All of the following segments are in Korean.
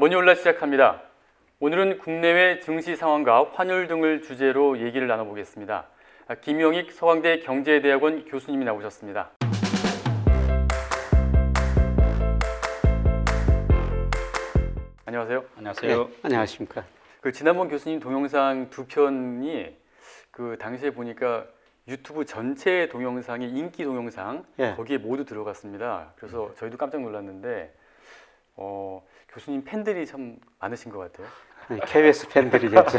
머니올라 시작합니다. 오늘은 국내외 증시 상황과 환율 등을 주제로 얘기를 나눠보겠습니다. 김영익 서강대 경제대학원 교수님이 나오셨습니다. 안녕하세요. 안녕하세요. 네, 안녕하십니까. 지난번 교수님 동영상 두 편이 당시에 보니까 유튜브 전체 동영상이 인기 동영상 거기에 모두 들어갔습니다. 그래서 저희도 깜짝 놀랐는데 교수님 팬들이 참 많으신 것 같아요. KBS 팬들이겠죠.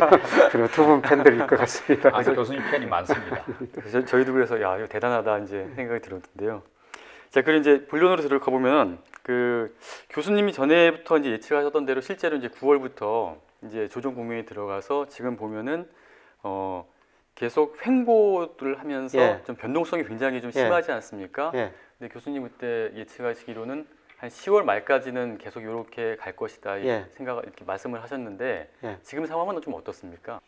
그리고 두 분 팬들일 것 같습니다. 교수님 팬이 많습니다. 그래서 저희도 그래서 야 이거 대단하다 이제 생각이 들었는데요. 자, 그럼 이제 본론으로 들어가 보면 교수님이 전에부터 이제 예측하셨던 대로 실제로 이제 9월부터 이제 조정 국면에 들어가서 지금 보면은 계속 횡보를 하면서 좀 변동성이 굉장히 좀 심하지 않습니까? 근데 교수님 그때 예측하시기로는 한 10월 말까지는 계속 이렇게 갈 것이다 이렇게 말씀을 하셨는데 지금 상황은 좀 어떻습니까?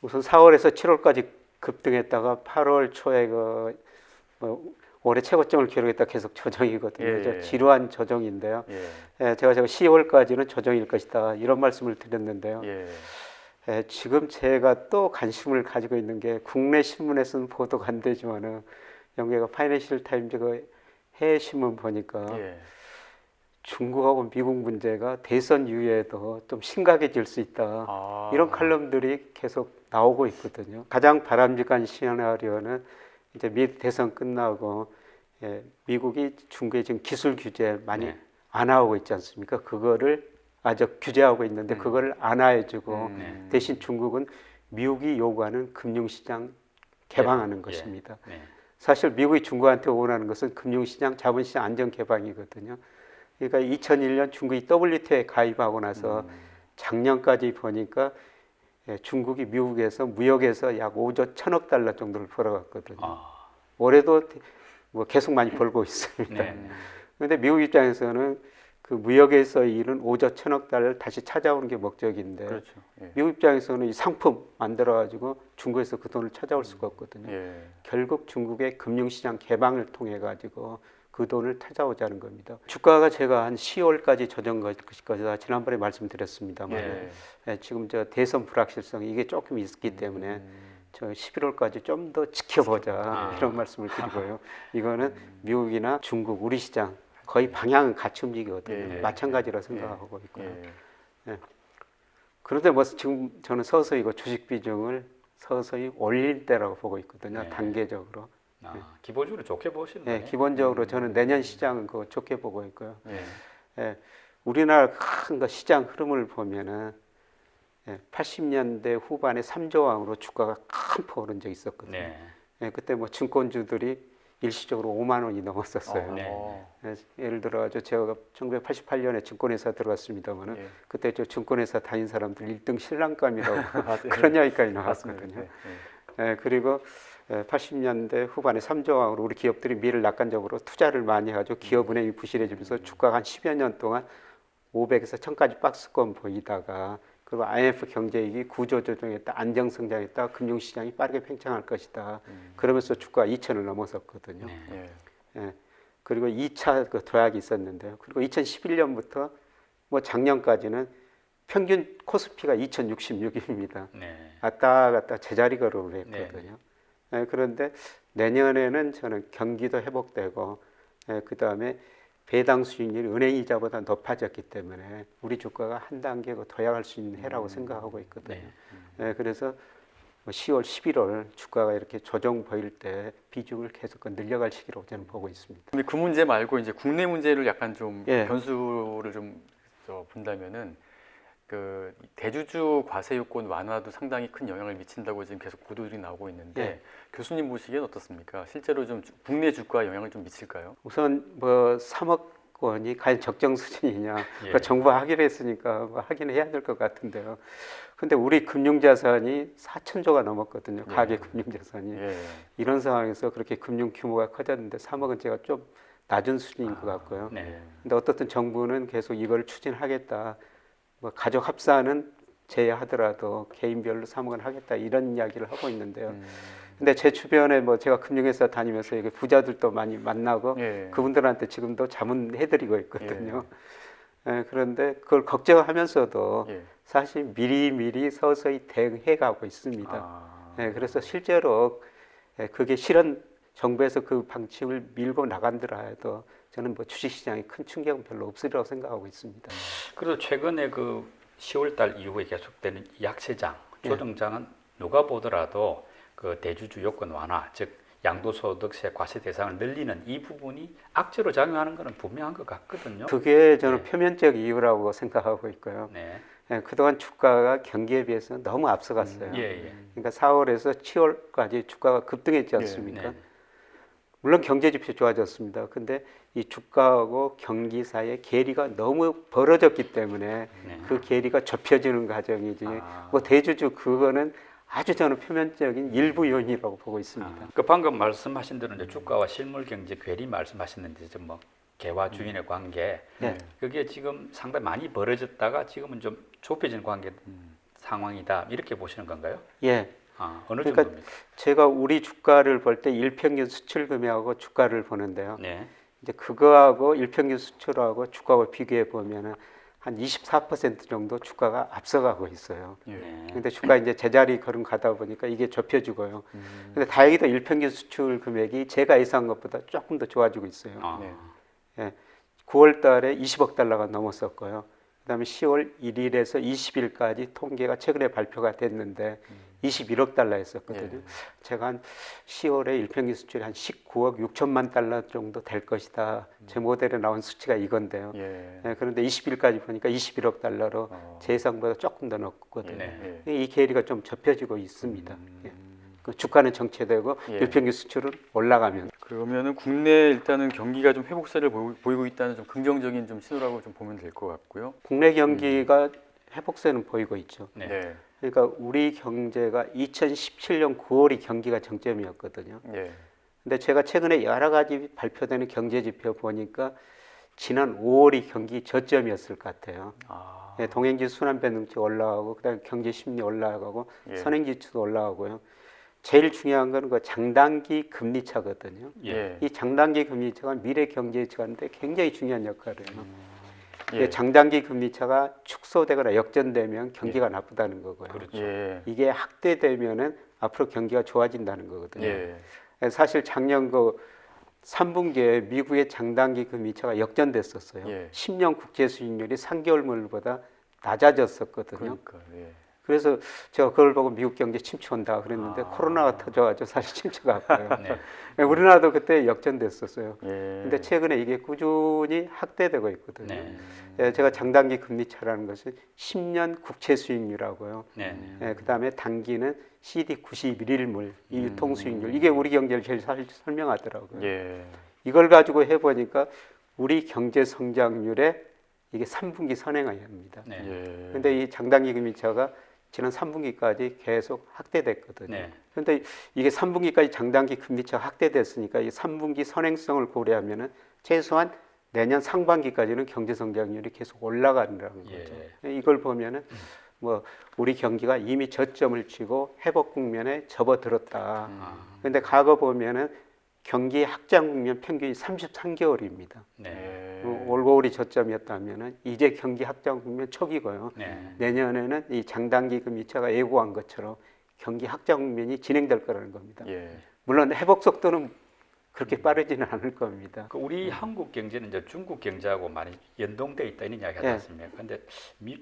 우선 4월에서 7월까지 급등했다가 8월 초에 올해 최고점을 기록했다 계속 조정이거든요. 지루한 조정인데요. 제가 10월까지는 조정일 것이다 이런 말씀을 드렸는데요. 지금 제가 또 관심을 가지고 있는 게 국내 신문에서는 보도가 안 되지만은 영국의 파이낸셜 타임즈 해외 신문 보니까 중국하고 미국 문제가 대선 이후에도 좀 심각해질 수 있다. 이런 칼럼들이 계속 나오고 있거든요. 가장 바람직한 시나리오는 이제 미 대선 끝나고 미국이 중국에 지금 기술 규제 많이 완화하고 있지 않습니까? 그거를 아직 규제하고 있는데 그거를 완화해주고 대신 중국은 미국이 요구하는 금융시장 개방하는 것입니다. 사실 미국이 중국한테 원하는 것은 금융시장, 자본시장 안정 개방이거든요. 그러니까 2001년 중국이 WTO에 가입하고 나서 작년까지 보니까 중국이 미국에서 무역에서 약 5조 1천억 달러 정도를 벌어갔거든요. 올해도 뭐 계속 많이 벌고 있습니다. 그런데 미국 입장에서는 그 무역에서 잃은 5조 1천억 달러를 다시 찾아오는 게 목적인데 그렇죠. 미국 입장에서는 이 상품 만들어가지고 중국에서 그 돈을 찾아올 수가 없거든요. 결국 중국의 금융시장 개방을 통해 가지고 그 돈을 찾아오자는 겁니다. 주가가 제가 한 10월까지 조정될 것이다 지난번에 말씀드렸습니다만 지금 저 대선 불확실성이 이게 조금 있기 때문에 저 11월까지 좀 더 지켜보자 이런 말씀을 드리고요. 이거는 미국이나 중국 우리 시장 거의 방향은 같이 움직이거든요. 마찬가지라 생각하고 있고요. 그런데 뭐 지금 저는 서서히 주식 비중을 서서히 올릴 때라고 보고 있거든요. 단계적으로. 기본적으로 좋게 보시는 기본적으로 저는 내년 시장은 그거 좋게 보고 있고요. 우리나라 큰 시장 흐름을 보면은 80년대 후반에 3조 원으로 주가가 큰 폭 오른 적이 있었거든요. 그때 뭐 증권주들이 일시적으로 5만 원이 넘었었어요. 예를 들어 제가 1988년에 증권회사 들어갔습니다만은 그때 저 증권회사 다닌 사람들 1등 신랑감이라고 그런 이야기까지 나왔거든요. 그리고 80년대 후반에 3조 원으로 우리 기업들이 미래를 낙관적으로 투자를 많이 해가지고 기업은행이 부실해지면서 주가가 한 10여 년 동안 500에서 1000까지 박스권 보이다가 그리고 IMF 경제위기 구조 조정했다, 안정 성장했다, 금융시장이 빠르게 팽창할 것이다. 그러면서 주가가 2,000을 넘어섰거든요. 그리고 2차 도약이 있었는데요. 그리고 2011년부터 뭐 작년까지는 평균 코스피가 2,066입니다. 왔다 갔다 제자리 걸음을 했거든요. 그런데 내년에는 저는 경기도 회복되고 그 다음에 배당 수익률이 은행 이자보다 높아졌기 때문에 우리 주가가 한 단계 도약할 수 있는 해라고 생각하고 있거든요. 그래서 10월, 11월 주가가 이렇게 조정 보일 때 비중을 계속 늘려갈 시기로 저는 보고 있습니다. 근데 그 문제 말고 이제 국내 문제를 약간 좀 변수를 좀 본다면은 대주주 과세 요건 완화도 상당히 큰 영향을 미친다고 지금 계속 보도들이 나오고 있는데 교수님 보시기엔 어떻습니까? 실제로 좀 국내 주가에 영향을 좀 미칠까요? 우선 뭐 3억 원이 과연 적정 수준이냐 정부가 하기로 했으니까 뭐 하긴 해야 될 것 같은데요. 근데 우리 금융자산이 4천조가 넘었거든요. 가계 금융자산이. 이런 상황에서 그렇게 금융 규모가 커졌는데 3억은 제가 좀 낮은 수준인 것 같고요. 근데 어떻든 정부는 계속 이걸 추진하겠다. 뭐 가족 합산은 제외하더라도 개인별로 3억은 하겠다 이런 이야기를 하고 있는데요. 근데 제 주변에 뭐 제가 금융회사 다니면서 부자들도 많이 만나고 그분들한테 지금도 자문해드리고 있거든요. 그런데 그걸 걱정하면서도 예. 사실 미리미리 서서히 대응해 가고 있습니다. 아, 그래서 실제로 그게 실은 정부에서 그 방침을 밀고 나간다라 해도 저는 뭐 주식시장에 큰 충격은 별로 없으리라고 생각하고 있습니다. 그래서 최근에 그 10월달 이후에 계속되는 약세장, 예. 조정장은 누가 보더라도 그 대주주 요건 완화, 즉 양도소득세 과세 대상을 늘리는 이 부분이 악재로 작용하는 것은 분명한 것 같거든요. 그게 저는 네. 표면적 이유라고 생각하고 있고요. 네, 그동안 주가가 경기에 비해서 너무 앞서갔어요. 예. 그러니까 4월에서 7월까지 주가가 급등했지 않습니까? 네. 물론 경제 지표 좋아졌습니다. 근데 이 주가하고 경기 사이의 괴리가 너무 벌어졌기 때문에 네. 그 괴리가 좁혀지는 과정이지. 아. 뭐 대주주 그거는 아주 저는 표면적인 일부 요인이라고 보고 있습니다. 그 방금 말씀하신 대로 이제 주가와 실물 경제 괴리 말씀하셨는데 좀 뭐 개와 주인의 관계, 네. 그게 지금 상당히 많이 벌어졌다가 지금은 좀 좁혀진 관계 상황이다 이렇게 보시는 건가요? 예. 어느 그러니까 정도입니까? 제가 우리 주가를 볼 때 일평균 수출 금액하고 주가를 보는데요. 네, 이제 그거하고 일평균 수출하고 주가를 비교해 보면은 한 24% 정도 주가가 앞서가고 있어요. 예. 네. 근데 주가 이제 제자리 걸음 가다 보니까 이게 좁혀지고요. 근데 다행히도 일평균 수출 금액이 제가 예상한 것보다 조금 더 좋아지고 있어요. 네. 9월 달에 20억 달러가 넘었었고요. 그다음에 10월 1일에서 20일까지 통계가 최근에 발표가 됐는데 21억 달러였었거든요. 예. 제가 한 10월에 일평균 수출이 한 19억 6천만 달러 정도 될 것이다. 제 모델에 나온 수치가 이건데요. 예. 그런데 20일까지 보니까 21억 달러로 어. 제 예상보다 조금 더 높거든요. 네. 예. 이 괴리가 좀 좁혀지고 있습니다. 그 주가는 정체되고 예. 일평균 수출은 올라가면. 그러면은 국내 일단은 경기가 좀 회복세를 보이고 있다는 좀 긍정적인 좀 신호라고 좀 보면 될 것 같고요. 국내 경기가 회복세는 보이고 있죠. 네. 네. 그러니까 우리 경제가 2017년 9월이 경기가 정점이었거든요. 예. 근데 제가 최근에 여러 가지 발표되는 경제 지표 보니까 지난 5월이 경기 저점이었을 것 같아요. 아. 동행지 순환변동치 올라가고 그다음에 경제 심리 올라가고 예. 선행지수도 올라가고요. 제일 중요한 거는 그 장단기 금리 차거든요. 예. 이 장단기 금리 차가 미래 경제 예측하는데 굉장히 중요한 역할을 해요. 예. 장단기 금리 차가 축소되거나 역전되면 경기가 나쁘다는 거고요. 그렇죠. 예. 이게 확대되면은 앞으로 경기가 좋아진다는 거거든요. 예. 사실 작년 그 3분기에 미국의 장단기 금리차가 역전됐었어요. 예. 10년 국채 수익률이 3개월물보다 낮아졌었거든요. 그러니까. 예. 그래서 제가 그걸 보고 미국 경제 침체 온다 그랬는데 코로나가 터져가지고 사실 침체가 왔고요. 네. 우리나라도 그때 역전됐었어요. 예. 근데 최근에 이게 꾸준히 확대되고 있거든요. 네. 제가 장단기 금리차라는 것은 10년 국채 수익률하고요. 네. 그다음에 단기는 CD 91일물 이 유통 수익률 이게 우리 경제를 제일 설명하더라고요. 예. 이걸 가지고 해보니까 우리 경제 성장률에 이게 3분기 선행합니다. 네. 예. 근데 이 장단기 금리차가 지난 3분기까지 계속 확대됐거든요. 네. 그런데 이게 3분기까지 장단기 금리차가 확대됐으니까 이 3분기 선행성을 고려하면은 최소한 내년 상반기까지는 경제 성장률이 계속 올라간다는 거죠. 이걸 보면은 뭐 우리 경기가 이미 저점을 치고 회복 국면에 접어들었다. 그런데 과거 보면은 경기 확장 국면 평균이 33개월입니다. 네. 올 겨울이 저점이었다면은 이제 경기 확장 국면 초기고요. 네. 내년에는 이 장단기 금리차가 예고한 것처럼 경기 확장 국면이 진행될 거라는 겁니다. 예. 물론 회복 속도는 그렇게 빠르지는 않을 겁니다. 그 우리 한국 경제는 이제 중국 경제하고 많이 연동돼 있다 이런 이야기 하지 예. 않습니까? 근데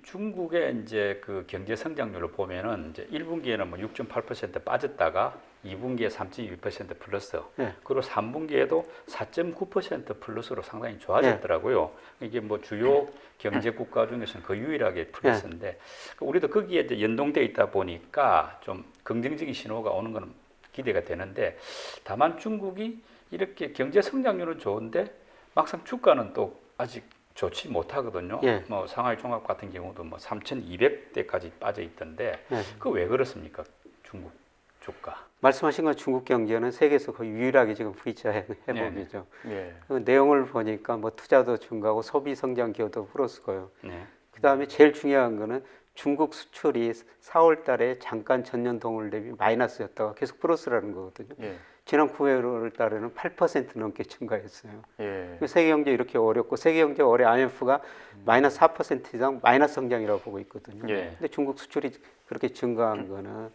중국의 이제 그 경제 성장률을 보면은 이제 1분기에는 뭐 6.8% 빠졌다가 2분기에 3.2% 플러스, 예. 그리고 3분기에도 4.9% 플러스로 상당히 좋아졌더라고요. 이게 뭐 주요 경제 국가 중에서는 그 유일하게 플러스인데 우리도 거기에 이제 연동돼 있다 보니까 좀 긍정적인 신호가 오는 건 기대가 되는데, 다만 중국이 이렇게 경제 성장률은 좋은데 막상 주가는 또 아직 좋지 못하거든요. 예. 뭐 상하이 종합 같은 경우도 뭐 3,200대까지 빠져 있던데 예. 그 왜 그렇습니까? 중국 주가. 말씀하신 건 중국 경제는 세계에서 거의 유일하게 지금 V자 회복이죠. 예. 그 내용을 보니까 뭐 투자도 증가하고 소비 성장 기여도 플러스고요. 네. 그다음에 제일 중요한 거는 중국 수출이 4월 달에 잠깐 전년 동월 대비 마이너스였다가 계속 플러스라는 거거든요. 예. 지난 9월 달에는 8% 넘게 증가했어요. 예. 세계경제 이렇게 어렵고 세계경제 올해 IMF가 마이너스 4% 이상 마이너스 성장이라고 보고 있거든요. 예. 근데 중국 수출이 그렇게 증가한 거는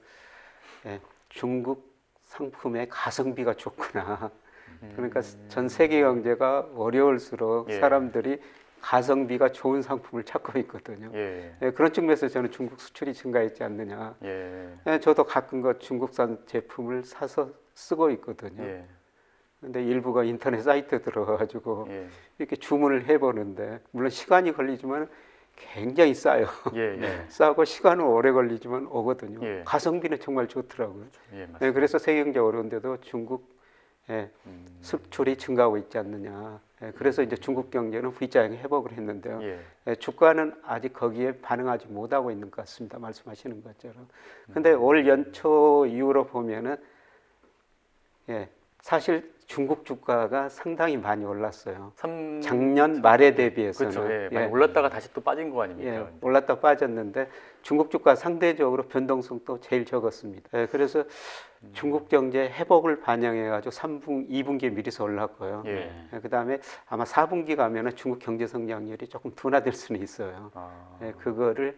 중국 상품의 가성비가 좋구나. 그러니까 전 세계 경제가 어려울수록 예. 사람들이 가성비가 좋은 상품을 찾고 있거든요. 예. 그런 측면에서 저는 중국 수출이 증가했지 않느냐. 예. 저도 가끔 그 중국산 제품을 사서 쓰고 있거든요. 예. 근데 일부가 인터넷 사이트 들어가가지고 예. 이렇게 주문을 해보는데 물론 시간이 걸리지만 굉장히 싸요. 예. 네. 싸고 시간은 오래 걸리지만 오거든요. 예. 가성비는 정말 좋더라고요. 예. 맞습니다. 그래서 세계 경제 어려운데도 중국 음. 수출이 증가하고 있지 않느냐. 그래서 이제 중국 경제는 V자형 회복을 했는데요. 예. 주가는 아직 거기에 반응하지 못하고 있는 것 같습니다. 말씀하시는 것처럼. 근데 올 연초 이후로 보면은 사실 중국 주가가 상당히 많이 올랐어요. 작년 말에 대비해서는 그렇죠. 예. 많이 올랐다가 다시 또 빠진 거 아닙니까? 올랐다 빠졌는데 중국 주가 상대적으로 변동성도 제일 적었습니다. 그래서 중국 경제 회복을 반영해 가지고 2분기에 미리서 올랐고요. 예. 그다음에 아마 4분기 가면은 중국 경제 성장률이 조금 둔화될 수는 있어요. 그거를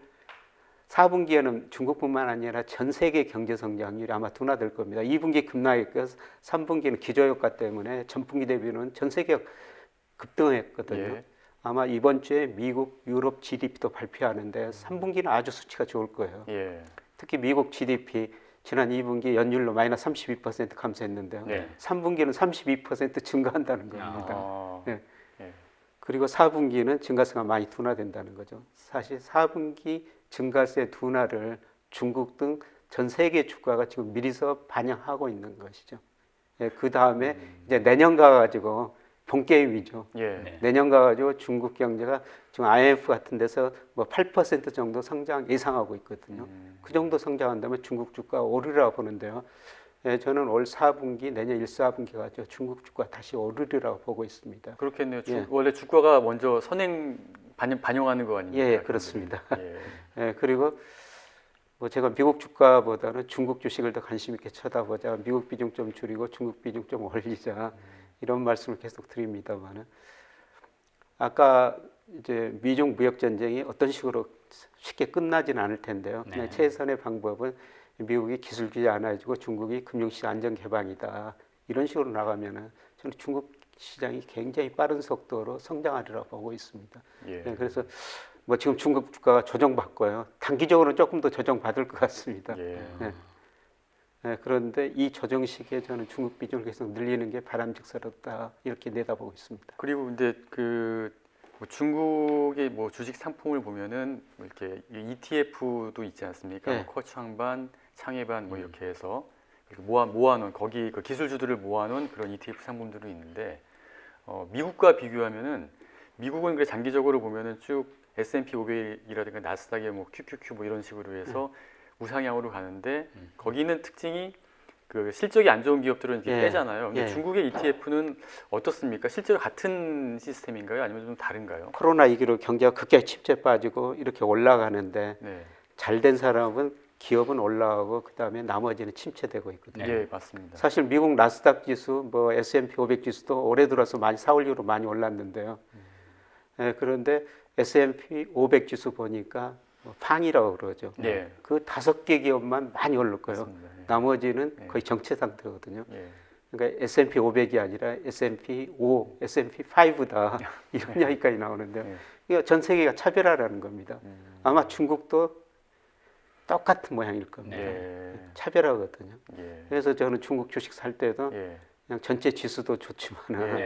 4분기에는 중국뿐만 아니라 전 세계 경제 성장률이 아마 둔화될 겁니다. 2분기 급락했고 3분기는 기저효과 때문에 전분기 대비는 전 세계가 급등했거든요. 예. 아마 이번 주에 미국, 유럽 GDP도 발표하는데 3분기는 아주 수치가 좋을 거예요. 예. 특히 미국 GDP 지난 2분기 연율로 마이너스 32% 감소했는데요. 네. 3분기는 32% 증가한다는 겁니다. 아. 네. 예. 그리고 4분기는 증가세가 많이 둔화된다는 거죠. 사실 4분기 증가세 둔화를 중국 등 전 세계 주가가 지금 미리서 반영하고 있는 것이죠. 그 다음에 이제 내년 가가지고 본 게임이죠. 예. 네. 내년 가가지고 중국 경제가 지금 IMF 같은 데서 뭐 8% 정도 성장 예상하고 있거든요. 그 정도 성장한다면 중국 주가 오르리라고 보는데요. 저는 올 4분기 내년 1, 4분기 가지고 중국 주가 다시 오르리라고 보고 있습니다. 그렇겠네요. 예. 원래 주가가 먼저 선행 반영하는 거 아닙니까? 예, 그렇습니다. 예. 그리고 뭐 제가 미국 주가보다는 중국 주식을 더 관심 있게 쳐다보자, 미국 비중 좀 줄이고 중국 비중 좀 올리자 이런 말씀을 계속 드립니다만은 아까 이제 미중 무역 전쟁이 어떤 식으로 쉽게 끝나지는 않을 텐데요. 네. 그냥 최선의 방법은 미국이 기술 규제 안 해주고 중국이 금융시장 안정 개방이다 이런 식으로 나가면은 저는 중국 시장이 굉장히 빠른 속도로 성장하리라고 보고 있습니다. 예. 그래서 뭐 지금 중국 주가가 조정받고요. 단기적으로는 조금 더 조정받을 것 같습니다. 예. 그런데 이 조정 시기에 저는 중국 비중을 계속 늘리는 게 바람직스럽다 이렇게 내다보고 있습니다. 그리고 이제 뭐 중국의 뭐 주식 상품을 보면은 뭐 이렇게 ETF도 있지 않습니까? 네. 뭐 커창반, 창해반 뭐 이렇게 해서 이렇게 모아놓은 거기 그 기술주들을 모아놓은 그런 ETF 상품들도 있는데 미국과 비교하면은 미국은 그 장기적으로 보면은 쭉 S&P 500이라든가 나스닥의 뭐 QQQ 뭐 이런 식으로 해서 우상향으로 가는데 거기 있는 특징이 그 실적이 안 좋은 기업들은 이제 빼잖아요. 근데 중국의 ETF는 어떻습니까? 실제로 같은 시스템인가요? 아니면 좀 다른가요? 코로나 위기로 경제가 급격히 침체 빠지고 이렇게 올라가는데 네. 잘된 사람은 기업은 올라가고 그다음에 나머지는 침체되고 있거든요. 예, 맞습니다. 사실 미국 나스닥 지수, 뭐 S&P 500 지수도 올해 들어서 4월 이후로 많이 올랐는데요. 그런데 S&P 500 지수 보니까 팡이라고 그러죠. 네. 그 5개 기업만 많이 오를 거예요. 맞습니다. 예. 나머지는 거의 정체 상태거든요. 예. 그러니까 S&P 500이 아니라 S&P 5, S&P 5다 이런 이야기까지 나오는데요. 이거 전 세계가 차별화라는 겁니다. 아마 중국도 똑같은 모양일 겁니다. 예. 차별화거든요. 예. 그래서 저는 중국 주식 살 때도 예. 그냥 전체 지수도 좋지만은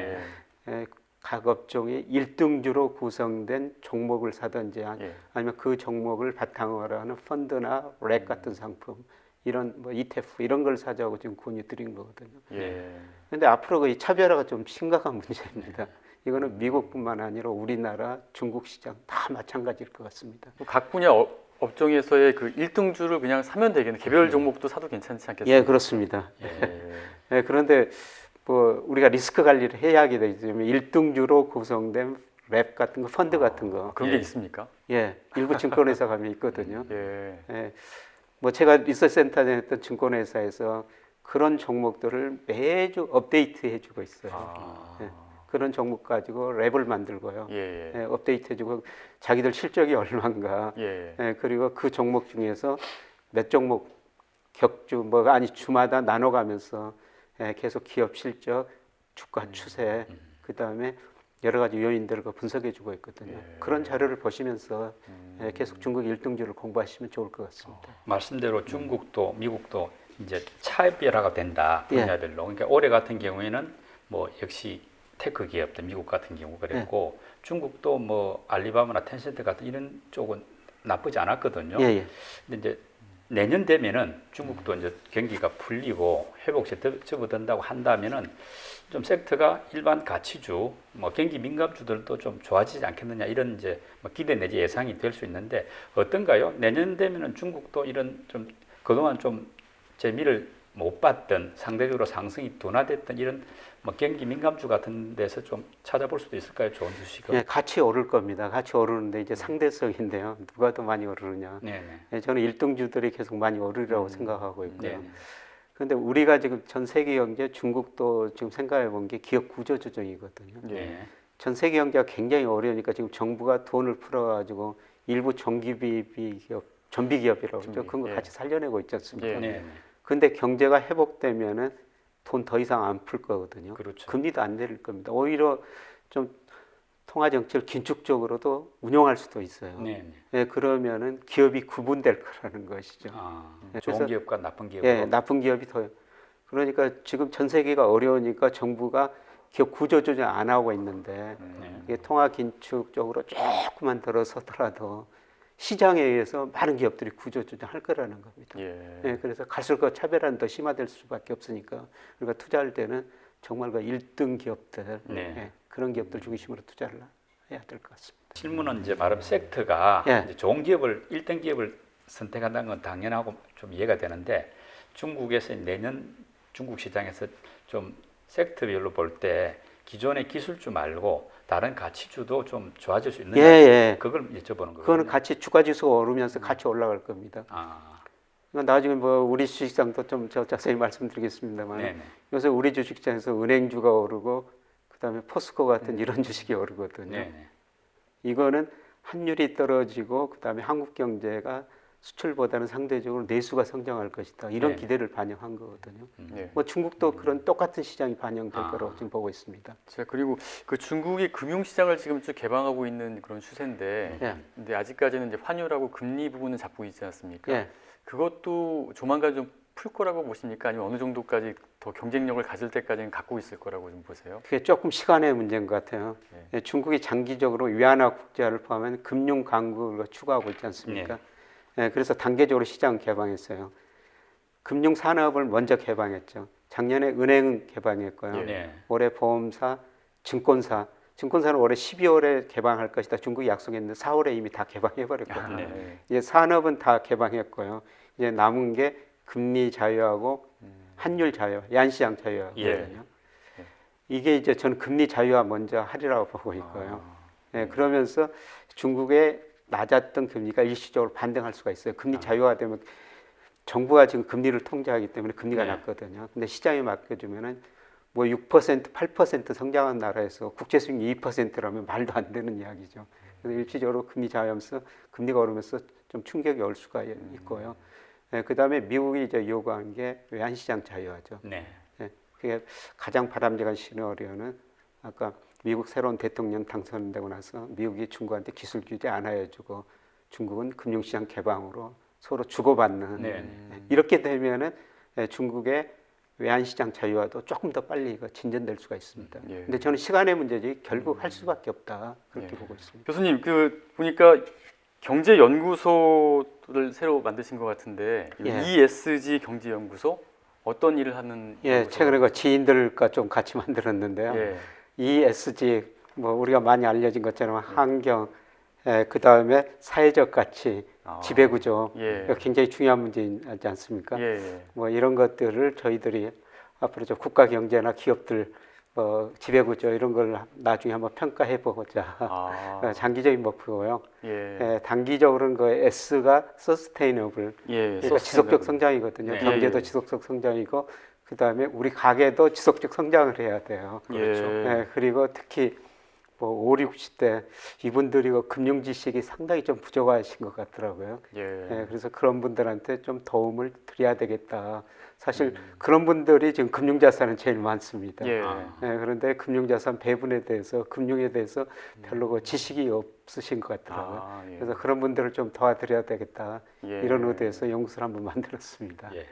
예. 각 업종의 1등주로 구성된 종목을 사든지 예. 아니면 그 종목을 바탕으로 하는 펀드나 렉 같은 상품 이런 뭐 ETF 이런 걸 사자고 지금 권유 드린 거거든요. 예. 근데 앞으로 이 차별화가 좀 심각한 문제입니다. 이거는 미국뿐만 아니라 우리나라, 중국 시장 다 마찬가지일 것 같습니다. 각 분야 업종에서의 그 1등주를 그냥 사면 되겠네. 개별 종목도 사도 괜찮지 않겠습니까? 예, 그렇습니다. 예. 그런데 뭐 우리가 리스크 관리를 해야 하게 되면 1등주로 구성된 랩 같은 거, 펀드 같은 거. 그런 게 있습니까? 예, 일부 증권회사 가면 있거든요. 예. 뭐 제가 리서치 센터에 했던 증권회사에서 그런 종목들을 매주 업데이트 해주고 있어요. 아. 예. 그런 종목 가지고 랩을 만들고요. 예. 예, 업데이트 해주고 자기들 실적이 얼마인가. 예. 예, 그리고 그 종목 중에서 몇 종목 격주 뭐 아니 주마다 나눠가면서 예, 계속 기업 실적, 주가 추세, 그 다음에 여러 가지 요인들을 분석해주고 있거든요. 예. 그런 자료를 보시면서 예, 계속 중국 1등주를 공부하시면 좋을 것 같습니다. 말씀대로 중국도 미국도 이제 차별화가 된다 분야별로. 그러니까 올해 같은 경우에는 뭐 역시 테크 기업들 미국 같은 경우 그랬고 중국도 뭐 알리바바나 텐센트 같은 이런 쪽은 나쁘지 않았거든요. 예. 근데 이제 내년 되면은 중국도 이제 경기가 풀리고 회복세 접어든다고 한다면은 좀 섹터가 일반 가치주, 뭐 경기 민감주들도 좀 좋아지지 않겠느냐 이런 이제 뭐 기대 내지 예상이 될 수 있는데 어떤가요? 내년 되면은 중국도 이런 좀 그동안 좀 재미를 못 봤던 상대적으로 상승이 둔화됐던 이런 뭐 경기 민감주 같은 데서 좀 찾아볼 수도 있을까요? 좋은 주식을. 예, 같이 오를 겁니다. 같이 오르는데 이제 상대성인데요. 누가 더 많이 오르느냐. 네네. 예, 저는 1등주들이 계속 많이 오르리라고 생각하고 있고요. 네네. 그런데 우리가 지금 전 세계 경제 중국도 지금 생각해 본 게 기업 구조 조정이거든요. 네. 전 세계 경제가 굉장히 어려우니까 지금 정부가 돈을 풀어가지고 일부 정비 기업, 전비 기업이라고 그러죠. 그런 거 예. 같이 살려내고 있지 않습니까? 예. 네네. 근데 경제가 회복되면은 돈 더 이상 안 풀 거거든요. 그렇죠. 금리도 안 내릴 겁니다. 오히려 좀 통화 정책을 긴축적으로도 운용할 수도 있어요. 네네. 예, 그러면은 기업이 구분될 거라는 것이죠. 아, 예, 좋은 그래서- 기업과 나쁜 기업으로. 예, 나쁜 기업이 더. 그러니까 지금 전 세계가 어려우니까 정부가 기업 구조 조정 안 하고 있는데 네. 이게 통화 긴축 쪽으로 조금만 들어서더라도 시장에 의해서 많은 기업들이 구조 조정할 거라는 겁니다. 예. 예, 그래서 갈수록 차별화는 더 심화될 수밖에 없으니까 우리가 투자할 때는 정말 그 1등 기업들 네. 예, 그런 기업들 중심으로 투자를 해야 될 것 같습니다. 실무는 이제 말하면 섹터가 예. 이제 좋은 기업을 1등 기업을 선택한다는 건 당연하고 좀 이해가 되는데 중국에서 내년 중국 시장에서 좀 섹터별로 볼 때 기존의 기술주 말고 다른 가치주도 좀 좋아질 수 있느냐 예. 그걸 여쭤보는 거예요. 그거는 같이 주가 지수가 오르면서 같이 올라갈 겁니다. 아, 그러니까 나중에 뭐 우리 주식시장도 좀 자세히 말씀드리겠습니다만 네네. 요새 우리 주식시장에서 은행주가 오르고 그다음에 포스코 같은 이런 주식이 오르거든요. 네네. 이거는 환율이 떨어지고 그다음에 한국 경제가 수출보다는 상대적으로 내수가 성장할 것이다. 이런 네. 기대를 반영한 거거든요. 예. 뭐 중국도 그런 똑같은 시장이 반영될 아. 거라고 지금 보고 있습니다. 자, 그리고 그 중국이 금융시장을 지금 쭉 개방하고 있는 그런 추세인데, 예. 근데 아직까지는 이제 환율하고 금리 부분은 잡고 있지 않습니까? 예. 그것도 조만간 좀 풀 거라고 보십니까? 아니면 어느 정도까지 더 경쟁력을 가질 때까지는 갖고 있을 거라고 좀 보세요? 그게 조금 시간의 문제인 것 같아요. 네. 예, 중국이 장기적으로 위안화 국제화를 포함한 금융 강국을 추구하고 있지 않습니까? 예, 그래서 단계적으로 시장 개방했어요. 금융 산업을 먼저 개방했죠. 작년에 은행 개방했고요. 예. 네. 올해 보험사, 증권사는 올해 12월에 개방할 것이다. 중국이 약속했는데 4월에 이미 다 개방해버렸거든요. 네. 이제 산업은 다 개방했고요. 이제 남은 게 금리 자유하고 환율 자유, 야시장 자유하거든요. 예. 이게 이제 저는 금리 자유화 먼저 하리라고 보고 있고요. 아. 예, 그러면서 중국의 낮았던 금리가 일시적으로 반등할 수가 있어요. 금리 자유화되면 정부가 지금 금리를 통제하기 때문에 금리가 네. 낮거든요. 근데 시장에 맡겨주면은 뭐 6%, 8% 성장한 나라에서 국제 수익이 2%라면 말도 안 되는 이야기죠. 그래서 일시적으로 금리 자유하면서 금리가 오르면서 좀 충격이 올 수가 있고요. 예, 그다음에 미국이 이제 요구한 게 외환시장 자유화죠. 네. 예, 그게 가장 바람직한 시나리오는 아까 미국 새로운 대통령 당선되고 나서 미국이 중국한테 기술 규제 안 해주고 중국은 금융시장 개방으로 서로 주고받는 네. 예, 이렇게 되면은 예, 중국의 외환시장 자유화도 조금 더 빨리 이거 진전될 수가 있습니다. 예. 근데 저는 시간의 문제지 결국 할 수밖에 없다 그렇게 예. 보고 있습니다. 교수님, 그 보니까 경제연구소를 새로 만드신 것 같은데 예. ESG 경제연구소 어떤 일을 하는? 예, 연구소가- 최근에 그 지인들과 좀 같이 만들었는데요. 예. ESG 뭐 우리가 많이 알려진 것처럼 환경, 그 다음에 사회적 가치, 아. 지배구조 예. 이거 굉장히 중요한 문제이지 않습니까? 예. 예. 뭐 이런 것들을 저희들이 앞으로 저 국가 경제나 기업들 지배구조 이런 걸 나중에 한번 평가해 보고자 아. 장기적인 목표고요. 예. 단기적으로는 그 S가 sustainable 예. 그러니까 지속적 성장이거든요. 네. 경제도 예, 예. 지속적 성장이고 그다음에 우리 가게도 지속적 성장을 해야 돼요. 그렇죠. 예, 그리고 특히 뭐 5, 60대 이분들이 그 금융 지식이 상당히 좀 부족하신 것 같더라고요. 예, 그래서 그런 분들한테 좀 도움을 드려야 되겠다. 사실 그런 분들이 지금 금융자산은 제일 많습니다. 예. 그런데 금융자산 배분에 대해서 금융에 대해서 별로 그 지식이 없으신 것 같더라고요. 아, 예. 그래서 그런 분들을 좀 도와드려야 되겠다. 예. 이런 의도에서 연구소를 한번 만들었습니다. 예.